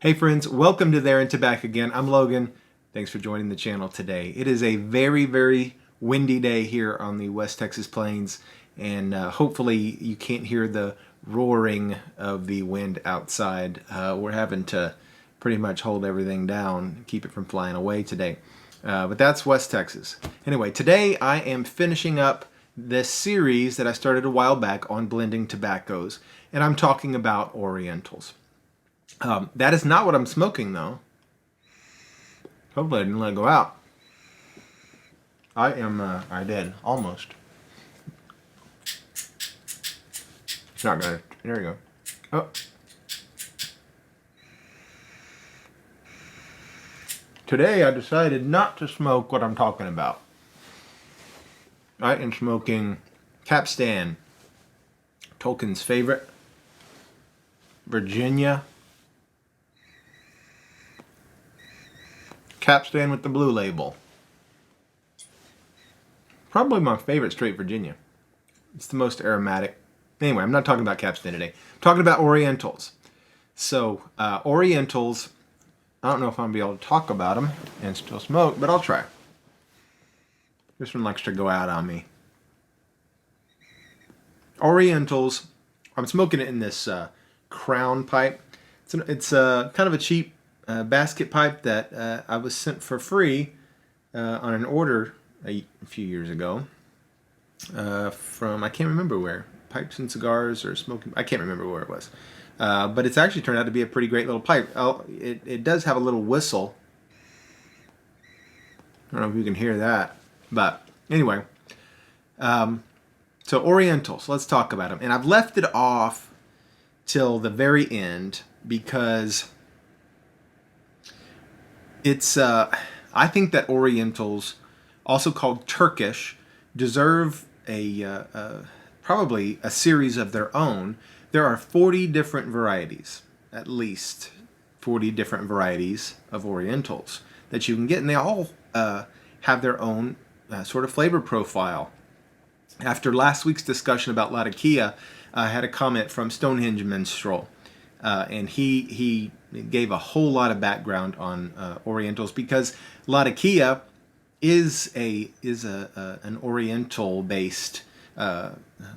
Hey friends, welcome to There and to Back again. I'm Logan. Thanks for joining the channel today. It is a very windy day here on the West Texas plains, and hopefully you can't hear the roaring of the wind outside. We're having to pretty much hold everything down, keep it from flying away today. But that's West Texas. Anyway, today I am finishing up this series that I started a while back on blending tobaccos, and I'm talking about Orientals. That is not what I'm smoking, though. Hopefully I didn't let it go out. I did, almost. It's not good. There you go. Oh. Today I decided not to smoke what I'm talking about. I am smoking Capstan, Tolkien's favorite, Virginia. Capstan with the blue label. Probably my favorite straight Virginia. It's the most aromatic. Anyway, I'm not talking about Capstan today. I'm talking about Orientals. So, Orientals, I don't know if I'm going to be able to talk about them and still smoke, but I'll try. This one likes to go out on me. Orientals, I'm smoking it in this crown pipe. It's kind of a cheap basket pipe that I was sent for free on an order a few years ago from, I can't remember where, Pipes and Cigars or Smoking, I can't remember where it was. But it's actually turned out to be a pretty great little pipe. It does have a little whistle. I don't know if you can hear that, but anyway. So Orientals, let's talk about them. And I've left it off till the very end because it's, I think that Orientals, also called Turkish, deserve probably a series of their own. There are 40 different varieties, at least 40 different varieties of Orientals that you can get, and they all have their own sort of flavor profile. After last week's discussion about Latakia, I had a comment from Stonehenge Minstrel, and he gave a whole lot of background on Orientals because Latakia is an Oriental based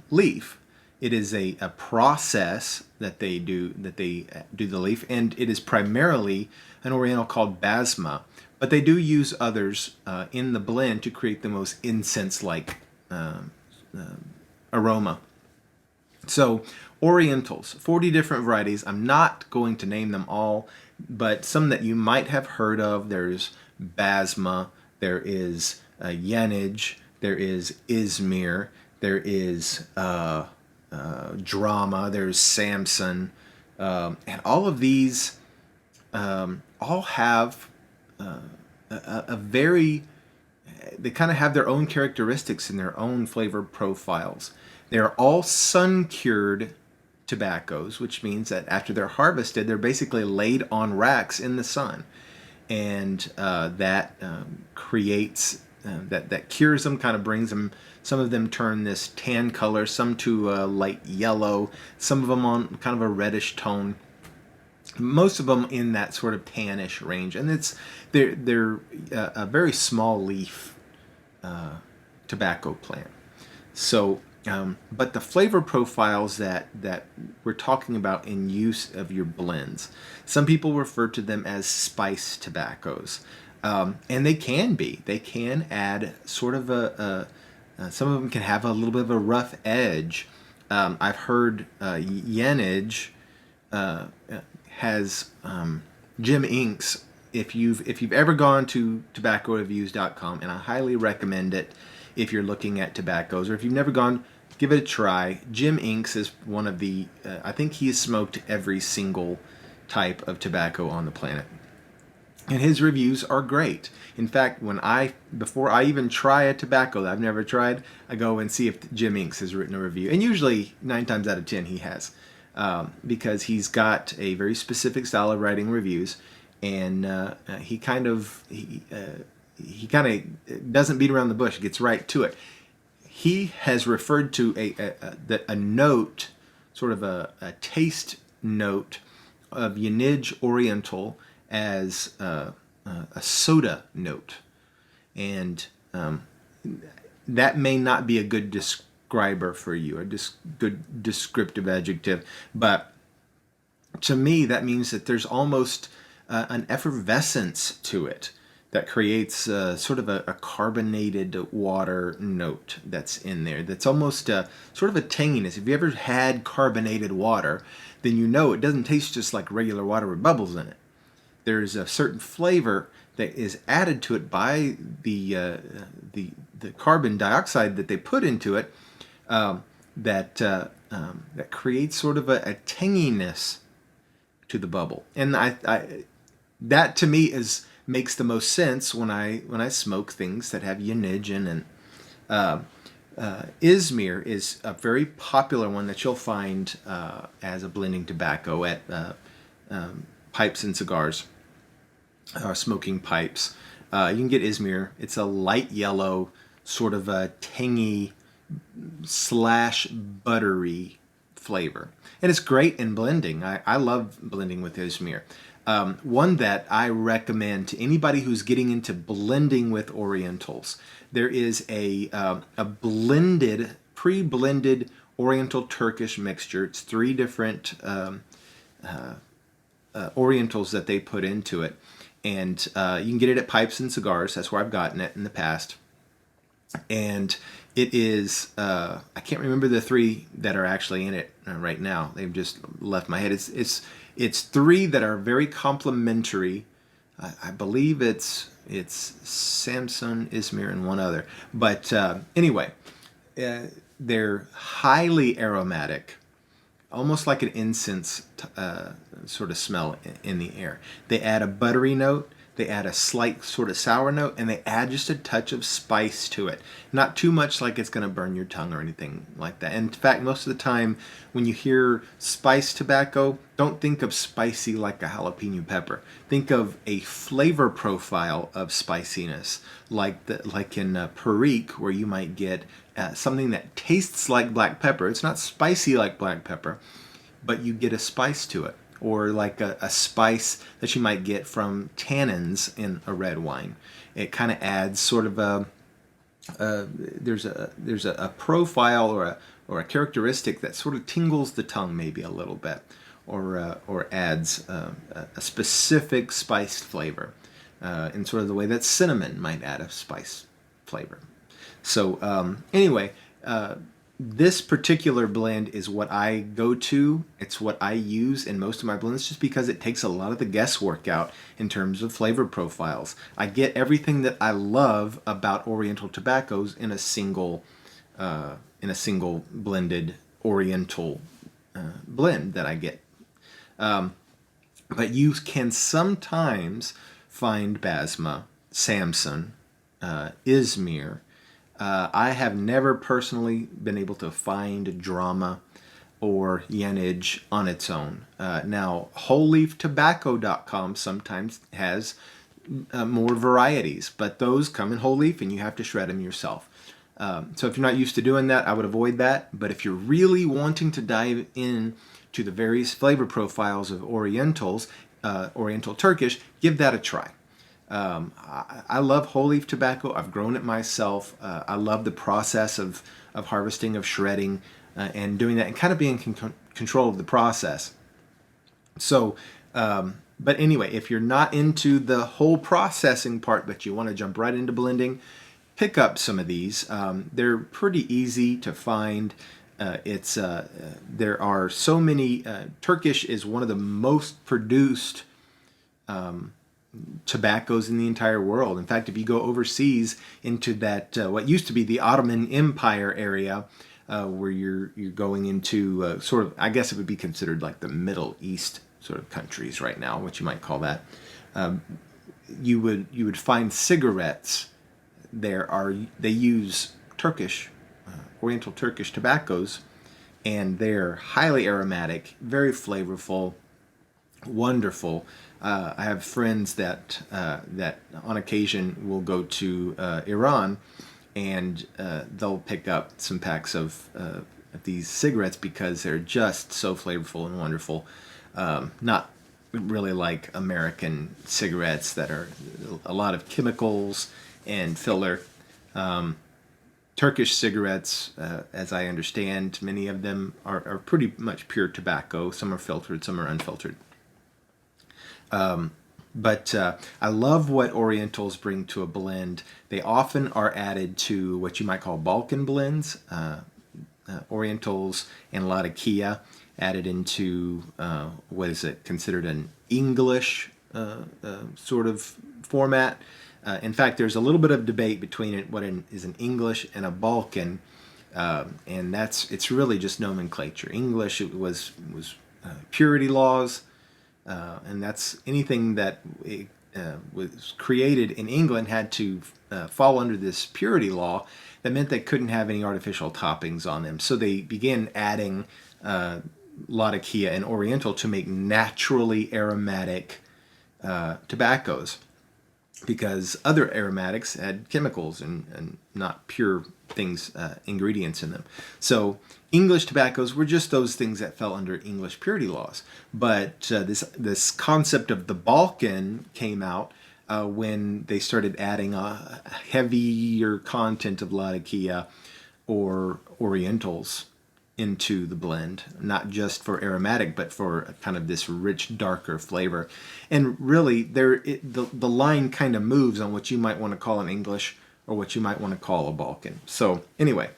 leaf. It is a process that they do the leaf, and it is primarily an Oriental called Basma, but they do use others in the blend to create the most incense-like aroma. So Orientals, 40 different varieties. I'm not going to name them all, but some that you might have heard of. There's Basma, there is Yenage, there is Izmir, there is Drama, there's Samson, and all of these all have a very, they kind of have their own characteristics and their own flavor profiles. They're all sun-cured tobaccos, which means that after they're harvested, they're basically laid on racks in the sun, and that creates that cures them, kind of brings them. Some of them turn this tan color, some to light yellow, some of them on kind of a reddish tone. Most of them in that sort of tannish range, and they're a very small leaf tobacco plant. So. But the flavor profiles that we're talking about in use of your blends, some people refer to them as spice tobaccos, and they can be. They can add sort of some of them can have a little bit of a rough edge. I've heard Yenage has Jim Inks. If you've ever gone to tobaccoreviews.com, and I highly recommend it if you're looking at tobaccos, or if you've never gone, give it a try. Jim Inks is one of the, I think he has smoked every single type of tobacco on the planet. And his reviews are great. In fact, before I even try a tobacco that I've never tried, I go and see if Jim Inks has written a review. And usually 9 times out of 10 he has, because he's got a very specific style of writing reviews, and he kind of doesn't beat around the bush. He gets right to it. He has referred to a note, sort of a taste note of Yanij Oriental as a soda note, and that may not be a good describer for you, a good descriptive adjective, but to me that means that there's almost an effervescence to it that creates sort of a carbonated water note that's in there. That's almost sort of a tanginess. If you ever had carbonated water, then you know it doesn't taste just like regular water with bubbles in it. There's a certain flavor that is added to it by the carbon dioxide that they put into it, that creates sort of a tanginess to the bubble. And that to me makes the most sense when I smoke things that have Yanij in. And Izmir is a very popular one that you'll find as a blending tobacco at pipes and cigars, smoking pipes. You can get Izmir. It's a light yellow, sort of a tangy / buttery flavor. And it's great in blending. I love blending with Izmir. One that I recommend to anybody who's getting into blending with Orientals. There is a blended, pre-blended Oriental Turkish mixture. It's 3 different Orientals that they put into it. And you can get it at Pipes and Cigars. That's where I've gotten it in the past. And it is, I can't remember the 3 that are actually in it right now. They've just left my head. It's 3 that are very complementary. I believe it's Samsun, Izmir, and one other. But anyway, they're highly aromatic, almost like an incense sort of smell in the air. They add a buttery note. They add a slight sort of sour note, and they add just a touch of spice to it. Not too much like it's going to burn your tongue or anything like that. In fact, most of the time when you hear spice tobacco, don't think of spicy like a jalapeno pepper. Think of a flavor profile of spiciness, like in Perique, where you might get something that tastes like black pepper. It's not spicy like black pepper, but you get a spice to it. Or like a spice that you might get from tannins in a red wine. It kind of adds sort of there's a profile or a characteristic that sort of tingles the tongue maybe a little bit, or adds a specific spiced flavor, in sort of the way that cinnamon might add a spice flavor. So anyway. This particular blend is what I go to. It's what I use in most of my blends just because it takes a lot of the guesswork out in terms of flavor profiles. I get everything that I love about Oriental tobaccos in a single blended Oriental blend that I get. But you can sometimes find Basma, Samsun, Izmir. I have never personally been able to find Drama or Yanij on its own. Now, wholeleaftobacco.com sometimes has more varieties, but those come in whole leaf and you have to shred them yourself. So if you're not used to doing that, I would avoid that. But if you're really wanting to dive in to the various flavor profiles of Orientals, Oriental Turkish, give that a try. I love whole leaf tobacco. I've grown it myself. I love the process of harvesting, of shredding, and doing that, and kind of being in control of the process. So, but anyway, if you're not into the whole processing part, but you want to jump right into blending, pick up some of these. They're pretty easy to find. There are so many. Turkish is one of the most produced tobaccos in the entire world. In fact, if you go overseas into that what used to be the Ottoman Empire area, where you're going into sort of, I guess it would be considered like the Middle East sort of countries right now, what you might call that. You would find cigarettes. They use Turkish, Oriental Turkish tobaccos, and they're highly aromatic, very flavorful, wonderful. I have friends that on occasion will go to Iran, and they'll pick up some packs of these cigarettes because they're just so flavorful and wonderful. Not really like American cigarettes that are a lot of chemicals and filler. Turkish cigarettes, as I understand, many of them are pretty much pure tobacco. Some are filtered, some are unfiltered. But I love what Orientals bring to a blend. They often are added to what you might call Balkan blends. Orientals and Latakia added into what is it considered an English sort of format. In fact, there's a little bit of debate between is an English and a Balkan, and it's really just nomenclature. English was purity laws, and that's anything that was created in England had to fall under this purity law. That meant they couldn't have any artificial toppings on them. So they began adding Latakia and Oriental to make naturally aromatic tobaccos, because other aromatics had chemicals and not pure things, ingredients in them. So English tobaccos were just those things that fell under English purity laws. But this concept of the Balkan came out when they started adding a heavier content of Latakia or Orientals into the blend, not just for aromatic, but for kind of this rich, darker flavor. And really, the line kind of moves on what you might want to call an English or what you might want to call a Balkan. So anyway,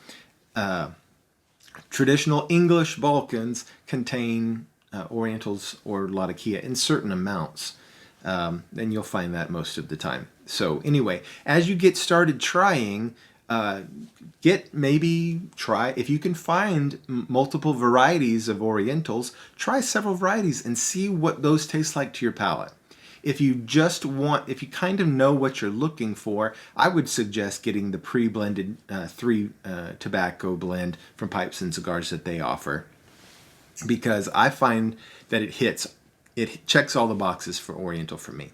traditional English Balkans contain Orientals or Latakia in certain amounts. And you'll find that most of the time. So anyway, as you get started trying, if you can find multiple varieties of Orientals, try several varieties and see what those taste like to your palate. If you kind of know what you're looking for, I would suggest getting the pre-blended 3 tobacco blend from Pipes and Cigars that they offer, because I find that it checks all the boxes for Oriental for me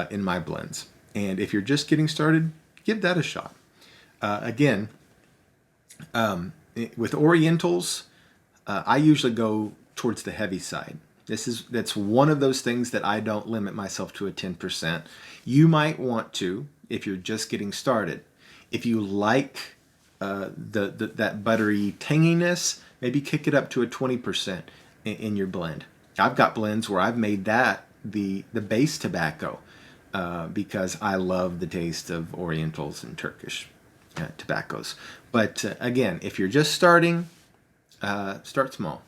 in my blends. And if you're just getting started, give that a shot. Again, with Orientals, I usually go towards the heavy side. That's one of those things that I don't limit myself to a 10%. You might want to, if you're just getting started. If you like that buttery tanginess, maybe kick it up to a 20% in your blend. I've got blends where I've made that the base tobacco because I love the taste of Orientals and Turkish tobaccos. But again, if you're just starting, start small.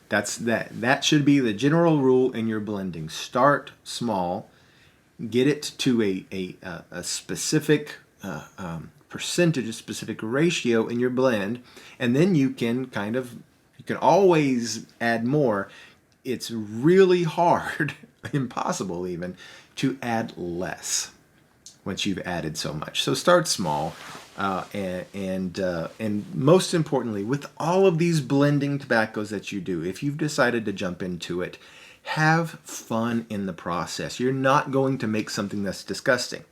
That should be the general rule in your blending. Start small, get it to a specific percentage, a specific ratio in your blend, and then you can always add more. It's really hard, impossible even, to add less once you've added so much. So start small, and most importantly, with all of these blending tobaccos that you do, if you've decided to jump into it, have fun in the process. You're not going to make something that's disgusting.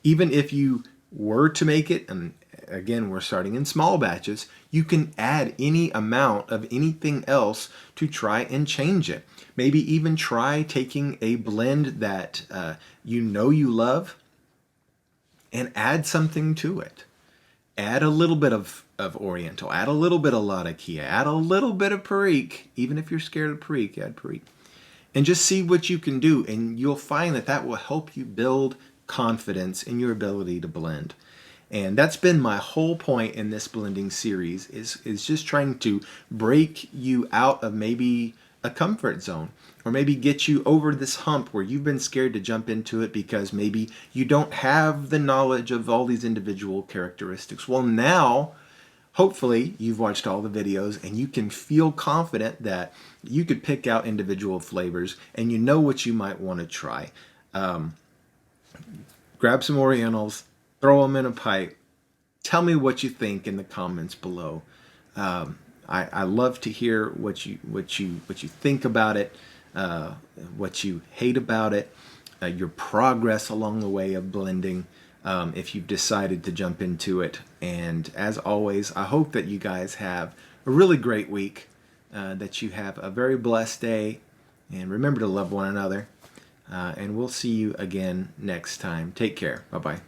Even if you were to make it, and again, we're starting in small batches, you can add any amount of anything else to try and change it. Maybe even try taking a blend that you love and add something to it. Add a little bit of Oriental, add a little bit of Latakia, add a little bit of Perique. Even if you're scared of Perique, add Perique. And just see what you can do, and you'll find that will help you build confidence in your ability to blend. And that's been my whole point in this blending series, is just trying to break you out of maybe a comfort zone, or maybe get you over this hump where you've been scared to jump into it because maybe you don't have the knowledge of all these individual characteristics. Well, now, hopefully, you've watched all the videos and you can feel confident that you could pick out individual flavors and you know what you might want to try. Grab some Orientals, throw them in a pipe. Tell me what you think in the comments below. I love to hear what you think about it, what you hate about it, your progress along the way of blending, if you've decided to jump into it. And as always, I hope that you guys have a really great week, that you have a very blessed day, And remember to love one another. And we'll see you again next time. Take care. Bye-bye.